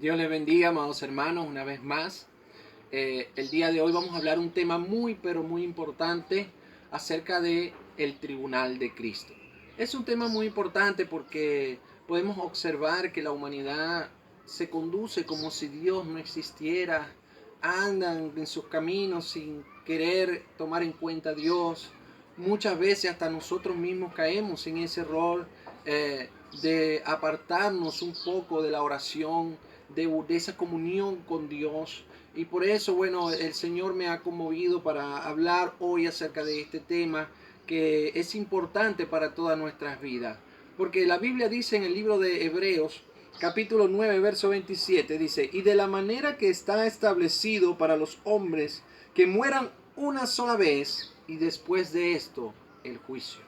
Dios les bendiga, amados hermanos, una vez más. El día de hoy vamos a hablar un tema muy, pero muy importante acerca de el tribunal de Cristo. Es un tema muy importante porque podemos observar que la humanidad se conduce como si Dios no existiera, andan en sus caminos sin querer tomar en cuenta a Dios. Muchas veces hasta nosotros mismos caemos en ese error de apartarnos un poco de la oración, de esa comunión con Dios. Y por eso, bueno, el Señor me ha conmovido para hablar hoy acerca de este tema que es importante para todas nuestras vidas. Porque la Biblia dice en el libro de Hebreos, capítulo 9, verso 27, dice, y de la manera que está establecido para los hombres que mueran una sola vez y después de esto el juicio.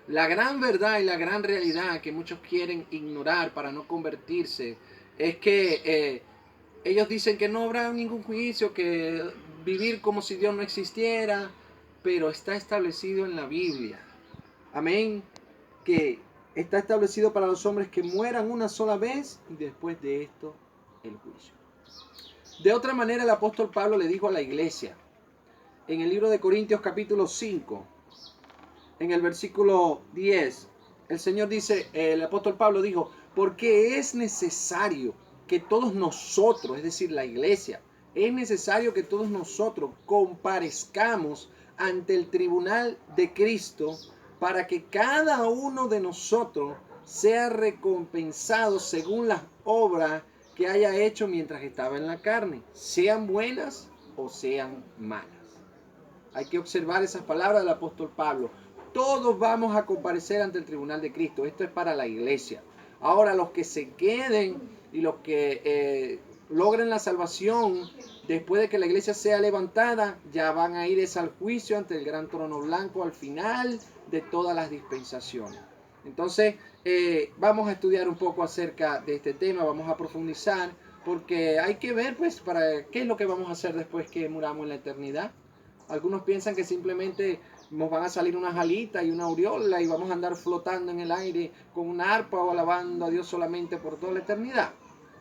La gran verdad y la gran realidad que muchos quieren ignorar para no convertirse es que ellos dicen que no habrá ningún juicio, que vivir como si Dios no existiera, pero está establecido en la Biblia. Amén. Que está establecido para los hombres que mueran una sola vez y después de esto el juicio. De otra manera, el apóstol Pablo le dijo a la iglesia en el libro de Corintios capítulo 5, en el versículo 10, el Señor dice, el apóstol Pablo dijo, porque es necesario que todos nosotros, es decir, la iglesia, es necesario que todos nosotros comparezcamos ante el tribunal de Cristo para que cada uno de nosotros sea recompensado según las obras que haya hecho mientras estaba en la carne, sean buenas o sean malas. Hay que observar esas palabras del apóstol Pablo. Todos vamos a comparecer ante el tribunal de Cristo. Esto es para la iglesia. Ahora, los que se queden y los que logren la salvación después de que la iglesia sea levantada, ya van a ir al juicio ante el gran trono blanco al final de todas las dispensaciones. Entonces, vamos a estudiar un poco acerca de este tema, vamos a profundizar, porque hay que ver, pues, para qué es lo que vamos a hacer después que muramos en la eternidad. Algunos piensan que simplemente nos van a salir unas alitas y una aureola y vamos a andar flotando en el aire con una arpa o alabando a Dios solamente por toda la eternidad.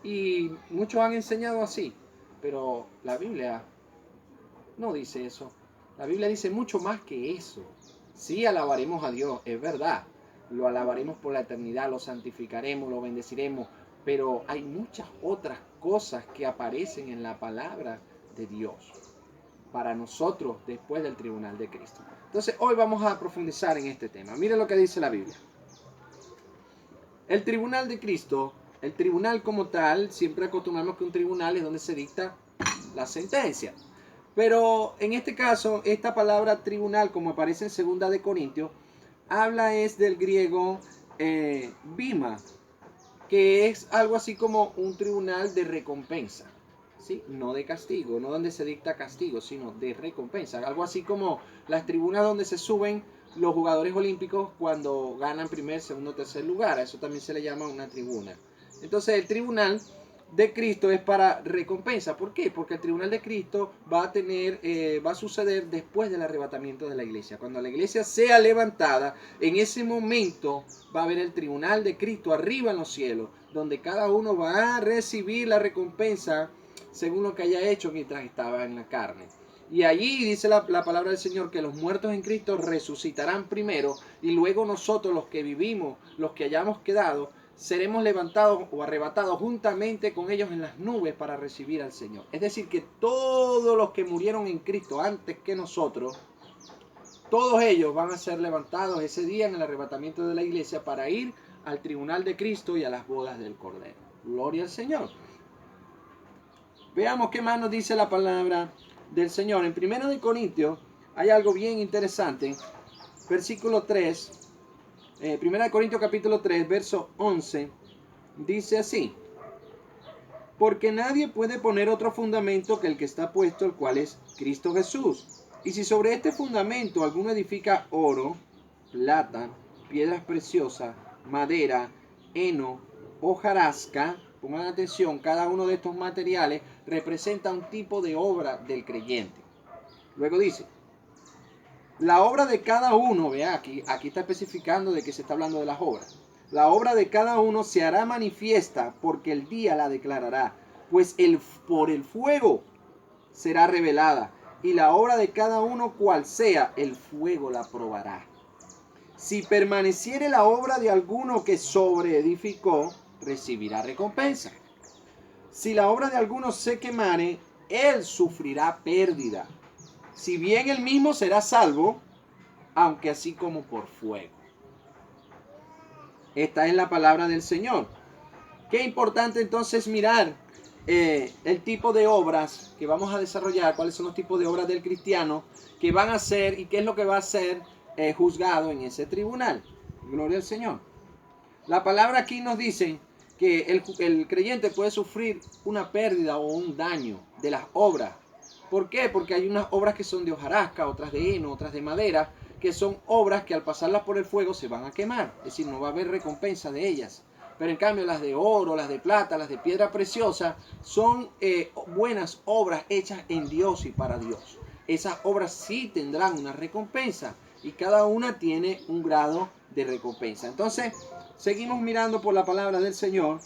Y muchos han enseñado así, pero la Biblia no dice eso. La Biblia dice mucho más que eso. Sí alabaremos a Dios, es verdad. Lo alabaremos por la eternidad, lo santificaremos, lo bendeciremos, pero hay muchas otras cosas que aparecen en la palabra de Dios para nosotros después del tribunal de Cristo. Entonces hoy vamos a profundizar en este tema. Miren lo que dice la Biblia. El tribunal de Cristo, el tribunal como tal, siempre acostumbramos que un tribunal es donde se dicta la sentencia. Pero en este caso, esta palabra tribunal, como aparece en 2 de Corintios, habla es del griego bima, que es algo así como un tribunal de recompensa. ¿Sí? No de castigo, no donde se dicta castigo, sino de recompensa. Algo así como las tribunas donde se suben los jugadores olímpicos cuando ganan primer, segundo, tercer lugar. A eso también se le llama una tribuna. Entonces el tribunal de Cristo es para recompensa. ¿Por qué? Porque el tribunal de Cristo va a suceder después del arrebatamiento de la iglesia. Cuando la iglesia sea levantada, en ese momento va a haber el tribunal de Cristo arriba en los cielos, donde cada uno va a recibir la recompensa según lo que haya hecho mientras estaba en la carne. Y allí dice la palabra del Señor que los muertos en Cristo resucitarán primero y luego nosotros los que vivimos, los que hayamos quedado, seremos levantados o arrebatados juntamente con ellos en las nubes para recibir al Señor. Es decir, que todos los que murieron en Cristo antes que nosotros, todos ellos van a ser levantados ese día en el arrebatamiento de la iglesia para ir al tribunal de Cristo y a las bodas del Cordero. Gloria al Señor. Veamos qué más nos dice la palabra del Señor. En 1 de Corintios hay algo bien interesante. Versículo 3, 1 de Corintios capítulo 3, verso 11, dice así. Porque nadie puede poner otro fundamento que el que está puesto, el cual es Cristo Jesús. Y si sobre este fundamento alguno edifica oro, plata, piedras preciosas, madera, heno, hojarasca, pongan atención, cada uno de estos materiales representa un tipo de obra del creyente. Luego dice, la obra de cada uno, vea, aquí está especificando de que se está hablando de las obras. La obra de cada uno se hará manifiesta, porque el día la declarará, pues por el fuego será revelada, y la obra de cada uno cual sea, el fuego la probará. Si permaneciere la obra de alguno que sobreedificó, recibirá recompensa. Si la obra de alguno se quemare, él sufrirá pérdida. Si bien él mismo será salvo, aunque así como por fuego. Esta es la palabra del Señor. Qué importante entonces mirar el tipo de obras que vamos a desarrollar, cuáles son los tipos de obras del cristiano que van a ser y qué es lo que va a ser juzgado en ese tribunal. Gloria al Señor. La palabra aquí nos dice que el creyente puede sufrir una pérdida o un daño de las obras. ¿Por qué? Porque hay unas obras que son de hojarasca, otras de heno, otras de madera, que son obras que al pasarlas por el fuego se van a quemar. Es decir, no va a haber recompensa de ellas. Pero en cambio las de oro, las de plata, las de piedra preciosa son buenas obras hechas en Dios y para Dios. Esas obras sí tendrán una recompensa y cada una tiene un grado de recompensa. Entonces, seguimos mirando por la palabra del Señor.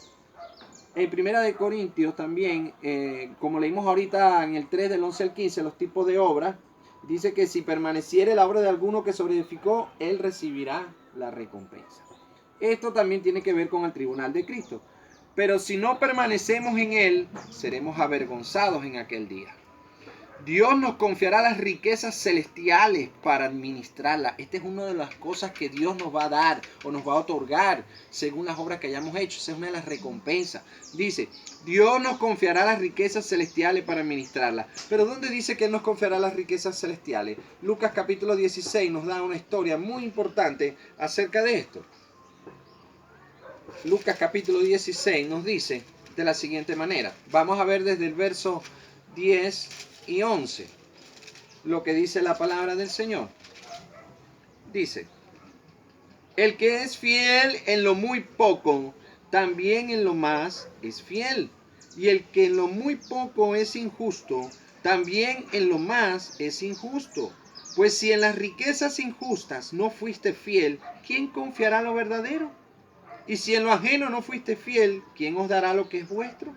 En Primera de Corintios también, como leímos ahorita en el 3 del 11 al 15, los tipos de obras, dice que si permaneciere la obra de alguno que sobreedificó, él recibirá la recompensa. Esto también tiene que ver con el tribunal de Cristo. Pero si no permanecemos en él, seremos avergonzados en aquel día. Dios nos confiará las riquezas celestiales para administrarlas. Esta es una de las cosas que Dios nos va a dar o nos va a otorgar según las obras que hayamos hecho. Esa es una de las recompensas. Dice, Dios nos confiará las riquezas celestiales para administrarlas. Pero ¿dónde dice que Él nos confiará las riquezas celestiales? Lucas capítulo 16 nos da una historia muy importante acerca de esto. Lucas capítulo 16 nos dice de la siguiente manera. Vamos a ver desde el verso 10 y 11 lo que dice la palabra del Señor. Dice, el que es fiel en lo muy poco, también en lo más es fiel. Y el que en lo muy poco es injusto, también en lo más es injusto. Pues si en las riquezas injustas no fuiste fiel, ¿quién confiará lo verdadero? Y si en lo ajeno no fuiste fiel, ¿quién os dará lo que es vuestro?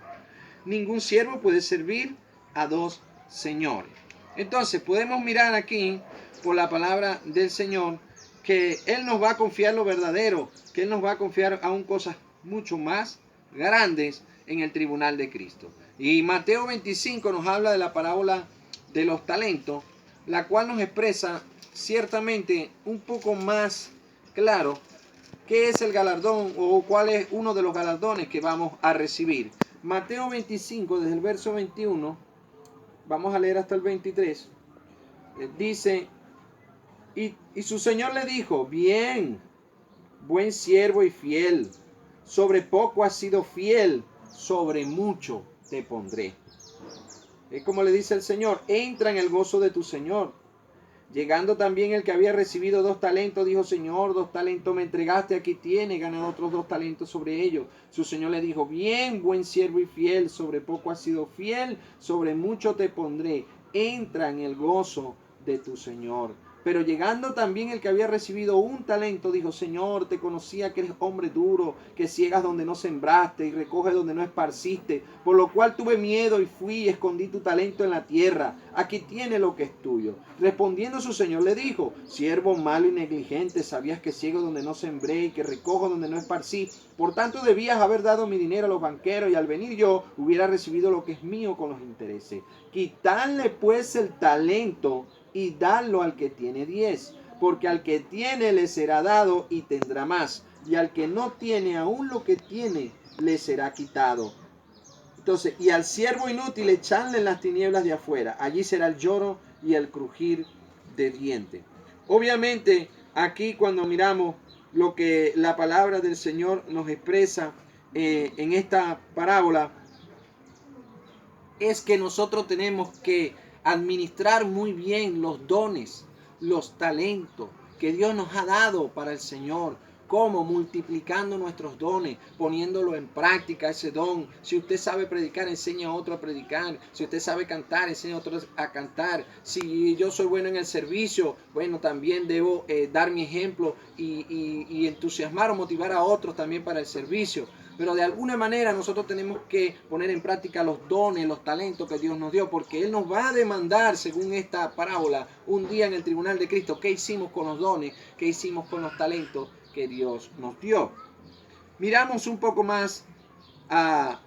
Ningún siervo puede servir a dos señores. Entonces podemos mirar aquí por la palabra del Señor que Él nos va a confiar lo verdadero, que Él nos va a confiar aún cosas mucho más grandes en el tribunal de Cristo. Y Mateo 25 nos habla de la parábola de los talentos, la cual nos expresa ciertamente un poco más claro qué es el galardón o cuál es uno de los galardones que vamos a recibir. Mateo 25, desde el verso 21, vamos a leer hasta el 23, dice, y su señor le dijo, bien, buen siervo y fiel, sobre poco has sido fiel, sobre mucho te pondré. Es como le dice el Señor, entra en el gozo de tu Señor. Llegando también el que había recibido 2 talentos, dijo, Señor, 2 talentos me entregaste, aquí tiene, ganado otros 2 talentos sobre ellos. Su Señor le dijo, bien, buen siervo y fiel, sobre poco has sido fiel, sobre mucho te pondré, entra en el gozo de tu Señor. Pero llegando también el que había recibido 1 talento, dijo, Señor, te conocía que eres hombre duro, que ciegas donde no sembraste y recoges donde no esparciste, por lo cual tuve miedo y fui y escondí tu talento en la tierra. Aquí tiene lo que es tuyo. Respondiendo su señor le dijo, siervo malo y negligente, sabías que ciego donde no sembré y que recojo donde no esparcí. Por tanto debías haber dado mi dinero a los banqueros y al venir yo hubiera recibido lo que es mío con los intereses. Quitarle pues el talento y darlo al que tiene 10, porque al que tiene le será dado y tendrá más, y al que no tiene aún lo que tiene le será quitado. Entonces, y al siervo inútil echarle en las tinieblas de afuera, allí será el lloro y el crujir de dientes. Obviamente, aquí cuando miramos lo que la palabra del Señor nos expresa en esta parábola, es que nosotros tenemos que administrar muy bien los dones, los talentos que Dios nos ha dado para el Señor, cómo? Multiplicando nuestros dones, poniéndolo en práctica ese don. Si usted sabe predicar, enseña a otro a predicar. Si usted sabe cantar, enseña a otros a cantar. Si yo soy bueno en el servicio, bueno, también debo dar mi ejemplo y entusiasmar o motivar a otros también para el servicio. Pero de alguna manera nosotros tenemos que poner en práctica los dones, los talentos que Dios nos dio, porque Él nos va a demandar, según esta parábola, un día en el tribunal de Cristo, qué hicimos con los dones, qué hicimos con los talentos que Dios nos dio. Miramos un poco más a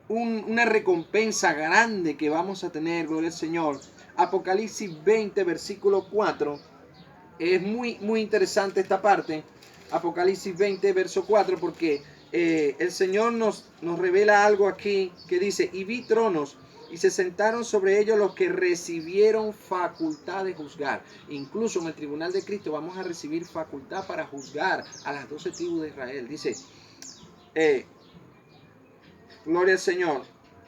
una recompensa grande que vamos a tener, gloria al Señor. Apocalipsis 20, versículo 4. Es muy interesante esta parte. Apocalipsis 20, verso 4, porque el Señor nos revela algo aquí que dice, y vi tronos, y se sentaron sobre ellos los que recibieron facultad de juzgar. Incluso en el tribunal de Cristo vamos a recibir facultad para juzgar a las 12 tribus de Israel. Dice, gloria al Señor.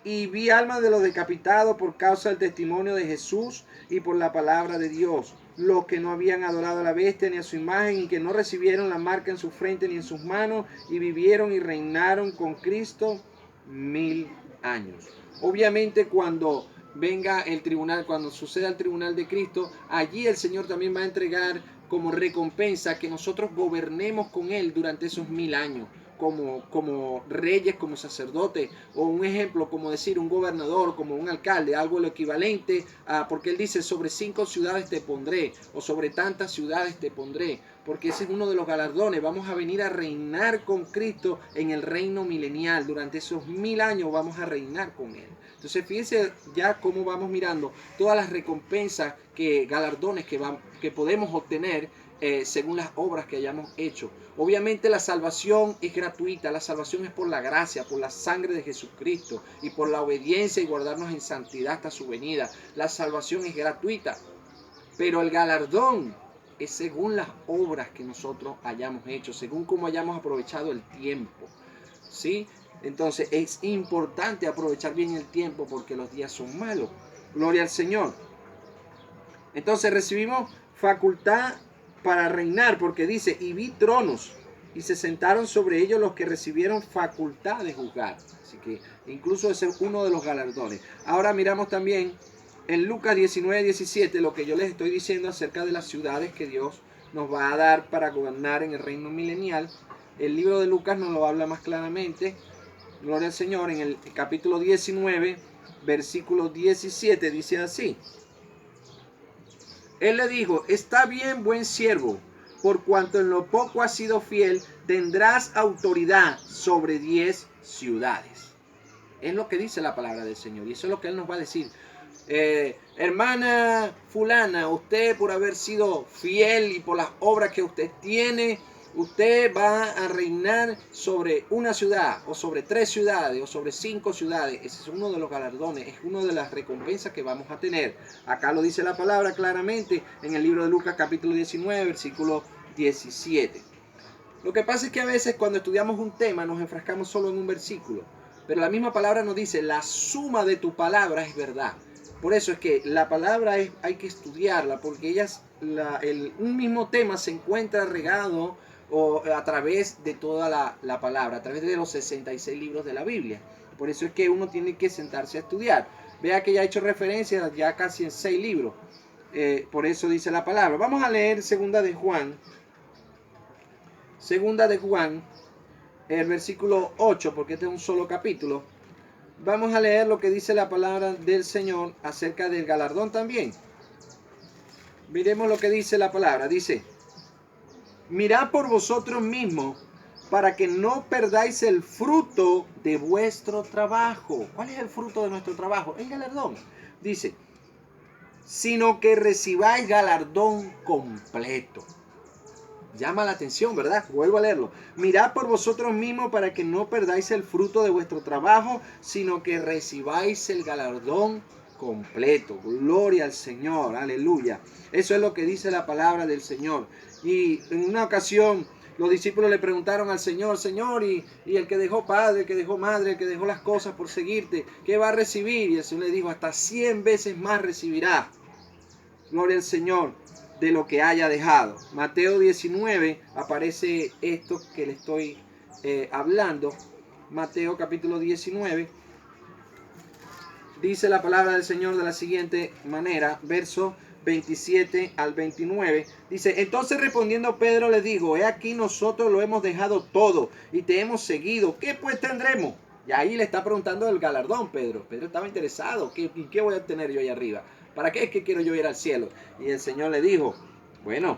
Y vi almas de los decapitados por causa del testimonio de Jesús y por la palabra de Dios, los que no habían adorado a la bestia ni a su imagen y que no recibieron la marca en su frente ni en sus manos, y vivieron y reinaron con Cristo 1000 años. Obviamente cuando venga el tribunal, cuando suceda el tribunal de Cristo, allí el Señor también va a entregar como recompensa que nosotros gobernemos con Él durante esos 1000 años. Como reyes, como sacerdotes, o un ejemplo, como decir un gobernador, como un alcalde, algo lo equivalente a, porque él dice, sobre 5 ciudades te pondré, o sobre tantas ciudades te pondré, porque ese es uno de los galardones. Vamos a venir a reinar con Cristo en el reino milenial. Durante esos 1000 años vamos a reinar con Él. Entonces fíjense ya cómo vamos mirando todas las recompensas, galardones que podemos obtener según las obras que hayamos hecho. Obviamente la salvación es gratuita, la salvación es por la gracia, por la sangre de Jesucristo y por la obediencia y guardarnos en santidad hasta su venida. La salvación es gratuita, pero el galardón es según las obras que nosotros hayamos hecho, según cómo hayamos aprovechado el tiempo, ¿sí? Entonces es importante aprovechar bien el tiempo porque los días son malos. Gloria al Señor. Entonces recibimos facultad para reinar, porque dice, y vi tronos, y se sentaron sobre ellos los que recibieron facultad de juzgar. Así que incluso ese es uno de los galardones. Ahora miramos también en Lucas 19, 17, lo que yo les estoy diciendo acerca de las ciudades que Dios nos va a dar para gobernar en el reino milenial. El libro de Lucas nos lo habla más claramente. Gloria al Señor. En el capítulo 19, versículo 17, dice así. Él le dijo, está bien, buen siervo, por cuanto en lo poco has sido fiel, tendrás autoridad sobre 10 ciudades. Es lo que dice la palabra del Señor y eso es lo que Él nos va a decir. Hermana fulana, usted por haber sido fiel y por las obras que usted tiene, usted va a reinar sobre una ciudad, o sobre 3 ciudades, o sobre 5 ciudades. Ese es uno de los galardones, es una de las recompensas que vamos a tener. Acá lo dice la palabra claramente en el libro de Lucas capítulo 19, versículo 17. Lo que pasa es que a veces cuando estudiamos un tema nos enfrascamos solo en un versículo, pero la misma palabra nos dice, la suma de tu palabra es verdad. Por eso es que la palabra hay que estudiarla, porque un mismo tema se encuentra regado o a través de toda la palabra, a través de los 66 libros de la Biblia. Por eso es que uno tiene que sentarse a estudiar. Vea que ya he hecho referencia ya casi en 6 libros. Por eso dice la palabra. Vamos a leer Segunda de Juan, el versículo 8, porque este es un solo capítulo. Vamos a leer lo que dice la palabra del Señor acerca del galardón también. Miremos lo que dice la palabra. Dice, mirad por vosotros mismos para que no perdáis el fruto de vuestro trabajo. ¿Cuál es el fruto de nuestro trabajo? El galardón. Dice, sino que recibáis galardón completo. Llama la atención, ¿verdad? Vuelvo a leerlo. Mirad por vosotros mismos para que no perdáis el fruto de vuestro trabajo, sino que recibáis el galardón completo. Gloria al Señor, aleluya. Eso es lo que dice la palabra del Señor. Y en una ocasión los discípulos le preguntaron al Señor, Señor, y el que dejó padre, el que dejó madre, el que dejó las cosas por seguirte, ¿qué va a recibir? Y el Señor le dijo, hasta 100 veces más recibirá. Gloria al Señor. de lo que haya dejado. Mateo 19 aparece esto que le estoy hablando. Mateo capítulo 19. Dice la palabra del Señor de la siguiente manera, verso 27 al 29. Dice, entonces respondiendo Pedro le dijo, he aquí nosotros lo hemos dejado todo y te hemos seguido. ¿Qué pues tendremos? Y ahí le está preguntando el galardón Pedro. Pedro estaba interesado. ¿Qué voy a tener yo ahí arriba? ¿Para qué es que quiero yo ir al cielo? Y el Señor le dijo, bueno,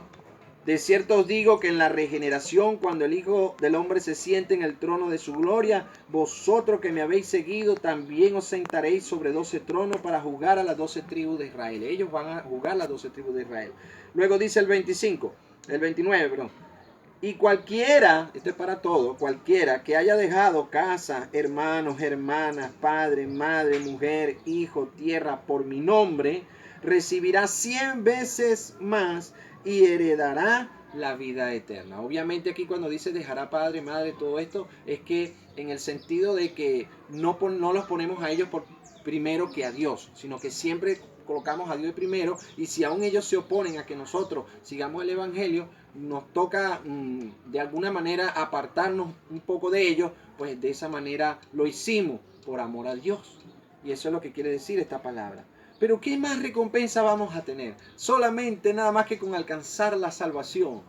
de cierto os digo que en la regeneración, cuando el Hijo del Hombre se siente en el trono de su gloria, vosotros que me habéis seguido, también os sentaréis sobre 12 tronos para juzgar a las 12 tribus de Israel. Ellos van a juzgar las 12 tribus de Israel. Luego dice el 29, perdón. Y cualquiera, esto es para todo, cualquiera que haya dejado casa, hermanos, hermanas, padre, madre, mujer, hijo, tierra, por mi nombre, recibirá 100 veces más y heredará la vida eterna. Obviamente aquí cuando dice dejará padre, madre, todo esto, es que en el sentido de que no los ponemos a ellos por primero que a Dios, sino que siempre colocamos a Dios primero, y si aún ellos se oponen a que nosotros sigamos el Evangelio, nos toca de alguna manera apartarnos un poco de ellos, pues de esa manera lo hicimos por amor a Dios. Y eso es lo que quiere decir esta palabra. Pero ¿qué más recompensa vamos a tener? Solamente nada más que con alcanzar la salvación.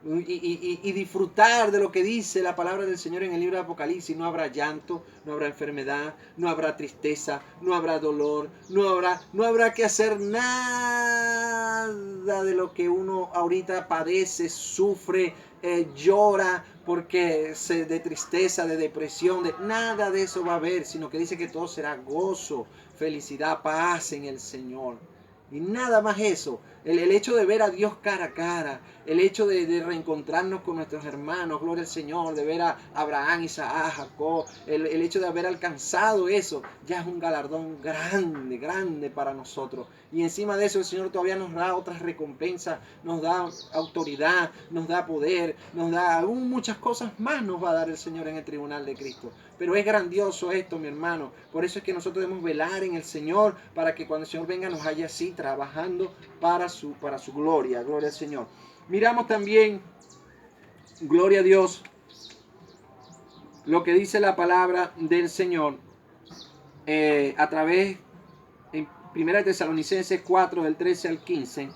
Y disfrutar de lo que dice la palabra del Señor en el libro de Apocalipsis. No habrá llanto, no habrá enfermedad, no habrá tristeza, no habrá dolor, no habrá que hacer nada de lo que uno ahorita padece, sufre, llora porque de tristeza, de depresión, nada de eso va a haber, sino que dice que todo será gozo, felicidad, paz en el Señor. Y nada más eso. El hecho de ver a Dios cara a cara, el hecho de reencontrarnos con nuestros hermanos, gloria al Señor, de ver a Abraham, Isaac, Jacob, el hecho de haber alcanzado eso, ya es un galardón grande, grande para nosotros. Y encima de eso el Señor todavía nos da otras recompensas, nos da autoridad, nos da poder, nos da aún muchas cosas más nos va a dar el Señor en el tribunal de Cristo. Pero es grandioso esto, mi hermano. Por eso es que nosotros debemos velar en el Señor, para que cuando el Señor venga nos haya así trabajando para su gloria. Gloria al Señor. Miramos también, gloria a Dios, lo que dice la palabra del Señor a través, en 1 Tesalonicenses 4, del 13 al 15.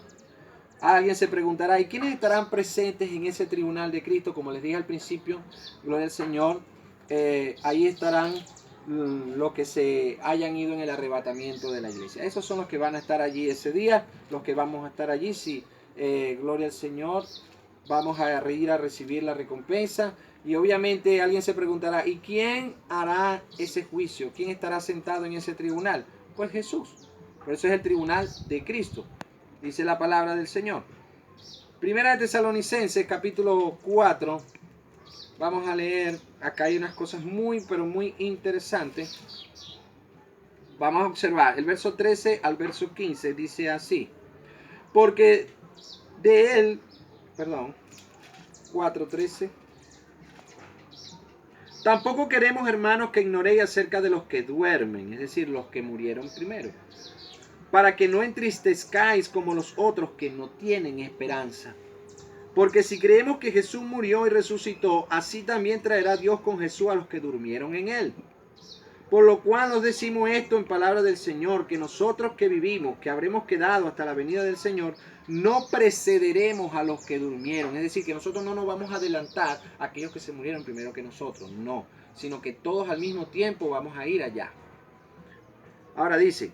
Alguien se preguntará, ¿y quiénes estarán presentes en ese tribunal de Cristo? Como les dije al principio, gloria al Señor, ahí estarán los que se hayan ido en el arrebatamiento de la iglesia. Esos son los que van a estar allí ese día, los que vamos a estar allí, sí, gloria al Señor, vamos a ir a recibir la recompensa. Y obviamente alguien se preguntará, ¿y quién hará ese juicio? ¿Quién estará sentado en ese tribunal? Pues Jesús. Por eso es el tribunal de Cristo, dice la palabra del Señor. Primera de Tesalonicenses, capítulo 4. Vamos a leer, acá hay unas cosas muy, pero muy interesantes. Vamos a observar, el verso 13 al verso 15 dice así. Porque de él, 4:13. Tampoco queremos, hermanos, que ignoréis acerca de los que duermen, es decir, los que murieron primero, para que no entristezcáis como los otros que no tienen esperanza. Porque si creemos que Jesús murió y resucitó, así también traerá Dios con Jesús a los que durmieron en él. Por lo cual os decimos esto en palabra del Señor, que nosotros que vivimos, que habremos quedado hasta la venida del Señor, no precederemos a los que durmieron. Es decir, que nosotros no nos vamos a adelantar a aquellos que se murieron primero que nosotros, no, sino que todos al mismo tiempo vamos a ir allá. Ahora dice,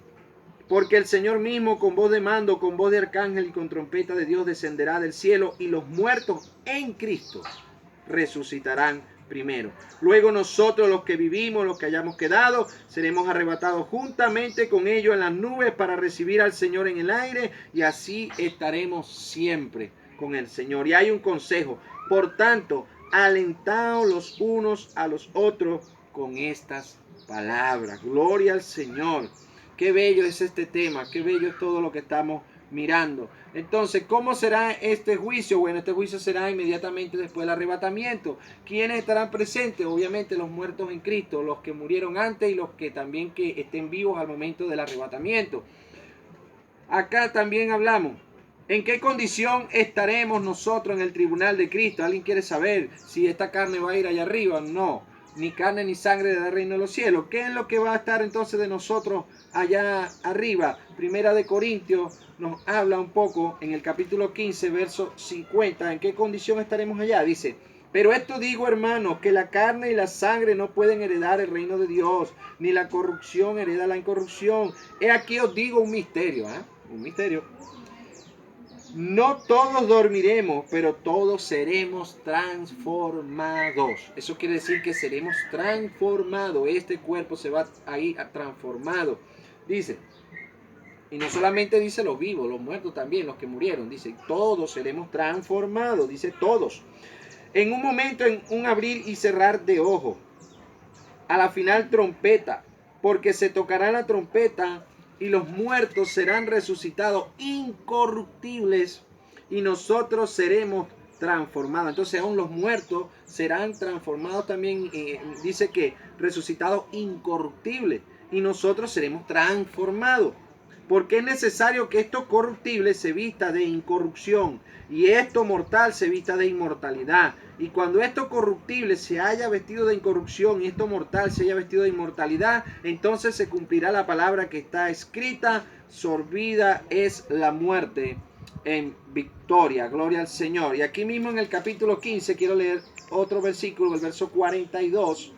porque el Señor mismo con voz de mando, con voz de arcángel y con trompeta de Dios descenderá del cielo, y los muertos en Cristo resucitarán primero. Luego nosotros, los que vivimos, los que hayamos quedado, seremos arrebatados juntamente con ellos en las nubes para recibir al Señor en el aire, y así estaremos siempre con el Señor. Y hay un consejo: por tanto, alentaos los unos a los otros con estas palabras. Gloria al Señor. Qué bello es este tema, qué bello es todo lo que estamos mirando. Entonces, ¿cómo será este juicio? Bueno, este juicio será inmediatamente después del arrebatamiento. ¿Quiénes estarán presentes? Obviamente los muertos en Cristo, los que murieron antes y los que también que estén vivos al momento del arrebatamiento. Acá también hablamos ¿En qué condición estaremos nosotros en el tribunal de Cristo? ¿Alguien quiere saber si esta carne va a ir allá arriba? No, ni carne ni sangre del reino de los cielos. ¿Qué es lo que va a estar entonces de nosotros allá arriba? Primera de Corintios nos habla un poco en el capítulo 15, verso 50. ¿En qué condición estaremos allá? Dice: pero esto digo, hermanos, que la carne y la sangre no pueden heredar el reino de Dios, ni la corrupción hereda la incorrupción. He aquí os digo un misterio, un misterio. No todos dormiremos, pero todos seremos transformados. Eso quiere decir que seremos transformados. Este cuerpo se va a ir transformado. Dice, y no solamente dice los vivos, los muertos también, los que murieron. Dice, todos seremos transformados. Dice, todos. En un momento, en un abrir y cerrar de ojos. A la final trompeta, porque se tocará la trompeta y los muertos serán resucitados incorruptibles y nosotros seremos transformados. Entonces aún los muertos serán transformados también. Dice que resucitados incorruptibles y nosotros seremos transformados. Porque es necesario que esto corruptible se vista de incorrupción y esto mortal se vista de inmortalidad. Y cuando esto corruptible se haya vestido de incorrupción y esto mortal se haya vestido de inmortalidad, entonces se cumplirá la palabra que está escrita: sorbida es la muerte en victoria. Gloria al Señor. Y aquí mismo en el capítulo 15 quiero leer otro versículo, el verso 42.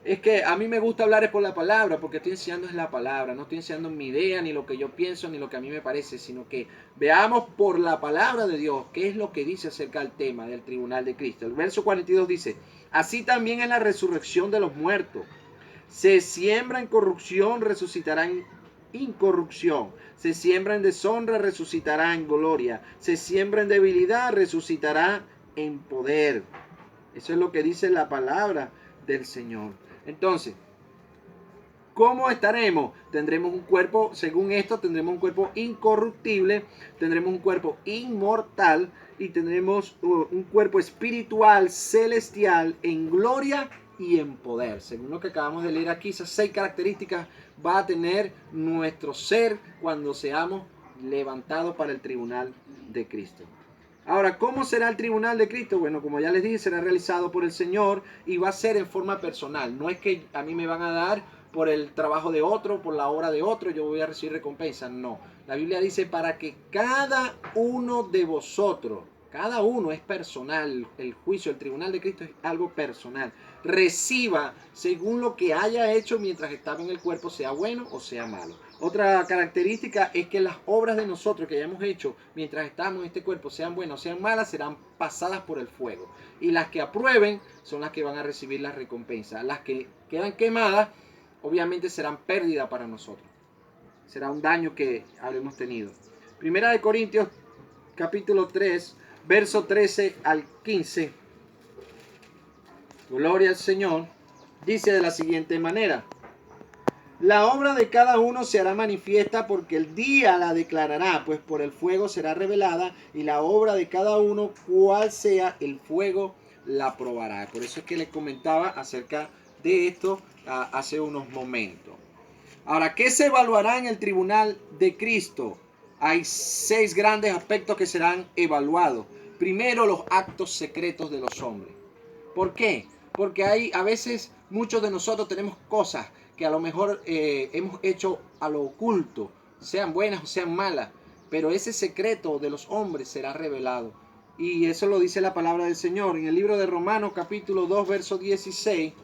Es que a mí me gusta hablar es por la palabra, porque estoy enseñando es la palabra, no estoy enseñando mi idea, ni lo que yo pienso, ni lo que a mí me parece, sino que veamos por la palabra de Dios qué es lo que dice acerca del tema del tribunal de Cristo. El verso 42 dice: así también es la resurrección de los muertos. Se siembra en corrupción, resucitará en incorrupción. Se siembra en deshonra, resucitará en gloria. Se siembra en debilidad, resucitará en poder. Eso es lo que dice la palabra del Señor. Entonces, ¿cómo estaremos? Tendremos un cuerpo, según esto, tendremos un cuerpo incorruptible, tendremos un cuerpo inmortal y tendremos un cuerpo espiritual, celestial, en gloria y en poder. Según lo que acabamos de leer aquí, esas 6 características va a tener nuestro ser cuando seamos levantados para el tribunal de Cristo. Ahora, ¿cómo será el tribunal de Cristo? Bueno, como ya les dije, será realizado por el Señor y va a ser en forma personal. No es que a mí me van a dar por el trabajo de otro, por la obra de otro, yo voy a recibir recompensa. No. La Biblia dice para que cada uno de vosotros, cada uno es personal, el juicio, el tribunal de Cristo es algo personal, reciba según lo que haya hecho mientras estaba en el cuerpo, sea bueno o sea malo. Otra característica es que las obras de nosotros que hayamos hecho mientras estamos en este cuerpo, sean buenas o sean malas, serán pasadas por el fuego. Y las que aprueben son las que van a recibir la recompensa. Las que quedan quemadas, obviamente serán pérdida para nosotros. Será un daño que habremos tenido. Primera de Corintios, capítulo 3, verso 13 al 15. Gloria al Señor. Dice de la siguiente manera: la obra de cada uno se hará manifiesta, porque el día la declarará, pues por el fuego será revelada, y la obra de cada uno, cual sea el fuego, la probará. Por eso es que les comentaba acerca de esto hace unos momentos. Ahora, ¿qué se evaluará en el tribunal de Cristo? Hay 6 grandes aspectos que serán evaluados. Primero, los actos secretos de los hombres. ¿Por qué? Porque a veces muchos de nosotros tenemos cosas que a lo mejor hemos hecho a lo oculto, sean buenas o sean malas, pero ese secreto de los hombres será revelado. Y eso lo dice la palabra del Señor. En el libro de Romanos capítulo 2, verso 16,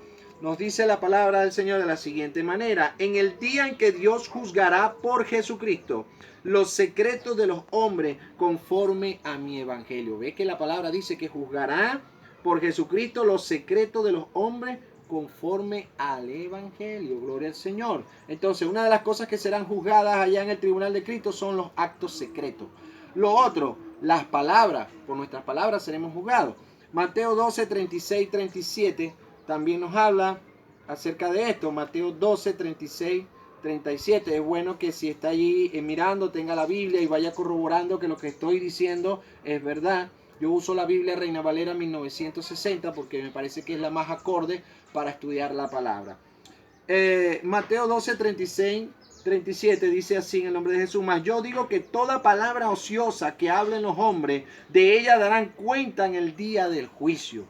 nos dice la palabra del Señor de la siguiente manera: en el día en que Dios juzgará por Jesucristo los secretos de los hombres conforme a mi evangelio. ¿Ve que la palabra dice que juzgará por Jesucristo los secretos de los hombres conforme al evangelio? Gloria al Señor. Entonces, una de las cosas que serán juzgadas allá en el tribunal de Cristo son los actos secretos. Lo otro, las palabras. Por nuestras palabras seremos juzgados. Mateo 12, 36, 37 también nos habla acerca de esto. Mateo 12, 36, 37. Es bueno que si está allí mirando, tenga la Biblia y vaya corroborando que lo que estoy diciendo es verdad. Yo uso la Biblia Reina Valera 1960 porque me parece que es la más acorde para estudiar la palabra. Mateo 12, 36 37 dice así en el nombre de Jesús: mas yo digo que toda palabra ociosa que hablen los hombres, de ella darán cuenta en el día del juicio.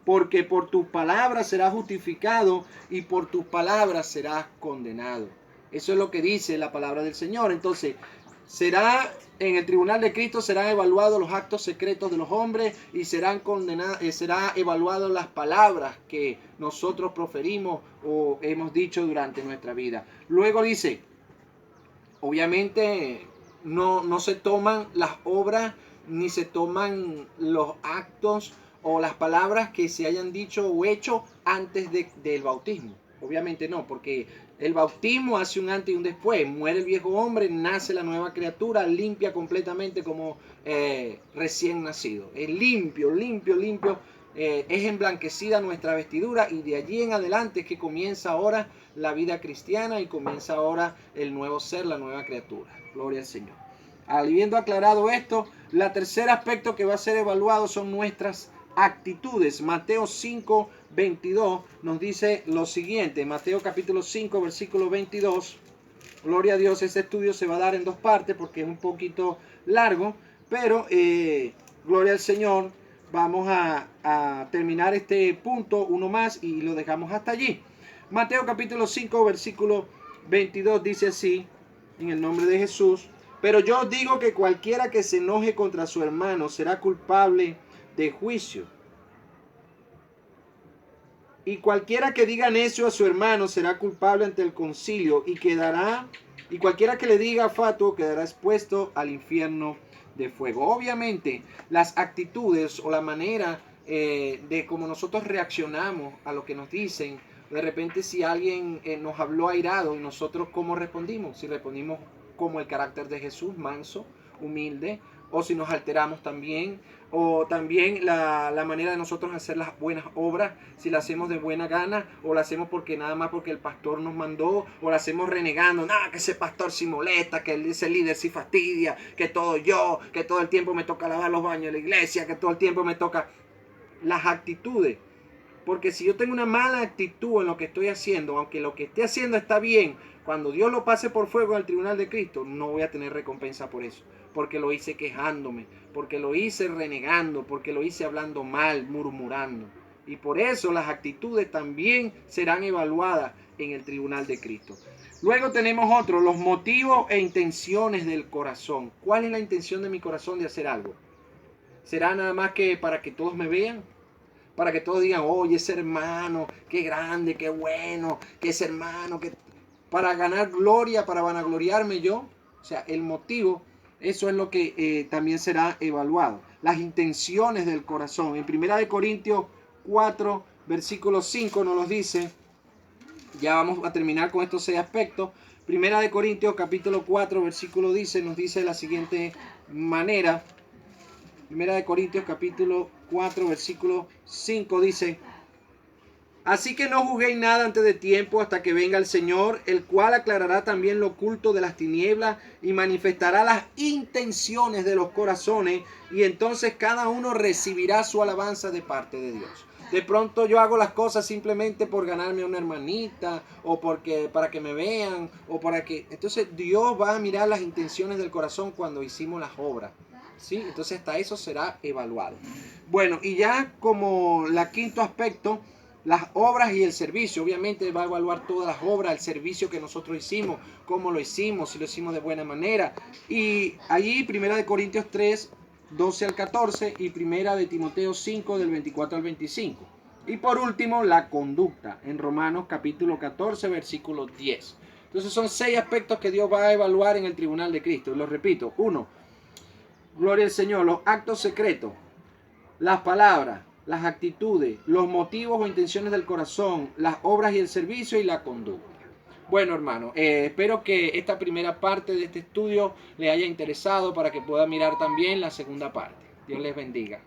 Porque por tus palabras serás justificado y por tus palabras serás condenado. Eso es lo que dice la palabra del Señor. Entonces, será en el tribunal de Cristo serán evaluados los actos secretos de los hombres y serán condenados, será evaluadas las palabras que nosotros proferimos o hemos dicho durante nuestra vida. Luego dice, obviamente no se toman las obras ni se toman los actos o las palabras que se hayan dicho o hecho antes del bautismo. Obviamente no, porque el bautismo hace un antes y un después. Muere el viejo hombre, nace la nueva criatura, limpia completamente como recién nacido. Es limpio. Es emblanquecida nuestra vestidura y de allí en adelante es que comienza ahora la vida cristiana y comienza ahora el nuevo ser, la nueva criatura. Gloria al Señor. Habiendo aclarado esto, el tercer aspecto que va a ser evaluado son nuestras actitudes. Mateo 5, 22 nos dice lo siguiente. Mateo capítulo 5, versículo 22. Gloria a Dios, este estudio se va a dar en dos partes porque es un poquito largo, pero gloria al Señor. Vamos a terminar este punto, uno más, y lo dejamos hasta allí. Mateo capítulo 5, versículo 22 dice así, en el nombre de Jesús: pero yo os digo que cualquiera que se enoje contra su hermano será culpable de juicio. Y cualquiera que diga necio a su hermano será culpable ante el concilio y cualquiera que le diga fatuo quedará expuesto al infierno de fuego. Obviamente, las actitudes o la manera de cómo nosotros reaccionamos a lo que nos dicen, de repente si alguien nos habló airado y nosotros cómo respondimos, si respondimos como el carácter de Jesús, manso, humilde, o si nos alteramos también, o también la manera de nosotros hacer las buenas obras, si la hacemos de buena gana, o la hacemos porque nada más porque el pastor nos mandó, o la hacemos renegando, nada, que ese pastor sí molesta, que ese líder sí fastidia, que todo el tiempo me toca lavar los baños de la iglesia, que todo el tiempo me toca. Las actitudes, porque si yo tengo una mala actitud en lo que estoy haciendo, aunque lo que esté haciendo está bien, cuando Dios lo pase por fuego al tribunal de Cristo, no voy a tener recompensa por eso. Porque lo hice quejándome, porque lo hice renegando, porque lo hice hablando mal, murmurando. Y por eso las actitudes también serán evaluadas en el tribunal de Cristo. Luego tenemos otro, los motivos e intenciones del corazón. ¿Cuál es la intención de mi corazón de hacer algo? ¿Será nada más que para que todos me vean? Para que todos digan, oye, ese hermano, qué grande, qué bueno, que ese hermano, que para ganar gloria, para vanagloriarme yo. O sea, el motivo, eso es lo que también será evaluado. Las intenciones del corazón. En 1 Corintios 4, versículo 5 nos lo dice. Ya vamos a terminar con estos 6 aspectos. 1 Corintios capítulo 4, versículo nos dice de la siguiente manera. 1 Corintios capítulo 4, versículo 5 dice: así que no juzguéis nada antes de tiempo hasta que venga el Señor, el cual aclarará también lo oculto de las tinieblas y manifestará las intenciones de los corazones, y entonces cada uno recibirá su alabanza de parte de Dios. De pronto yo hago las cosas simplemente por ganarme a una hermanita, o para que me vean, o para que... Entonces Dios va a mirar las intenciones del corazón cuando hicimos las obras. ¿Sí? Entonces hasta eso será evaluado. Bueno, y ya como la quinto aspecto, las obras y el servicio. Obviamente va a evaluar todas las obras, el servicio que nosotros hicimos, cómo lo hicimos, si lo hicimos de buena manera. Y allí 1 Corintios 3, 12 al 14 y 1 Timoteo 5, del 24 al 25. Y por último, la conducta en Romanos capítulo 14, versículo 10. Entonces son 6 aspectos que Dios va a evaluar en el tribunal de Cristo. Y los repito. 1. Gloria al Señor, los actos secretos, las palabras, las actitudes, los motivos o intenciones del corazón, las obras y el servicio y la conducta. Bueno, hermano, espero que esta primera parte de este estudio le haya interesado para que pueda mirar también la segunda parte. Dios les bendiga.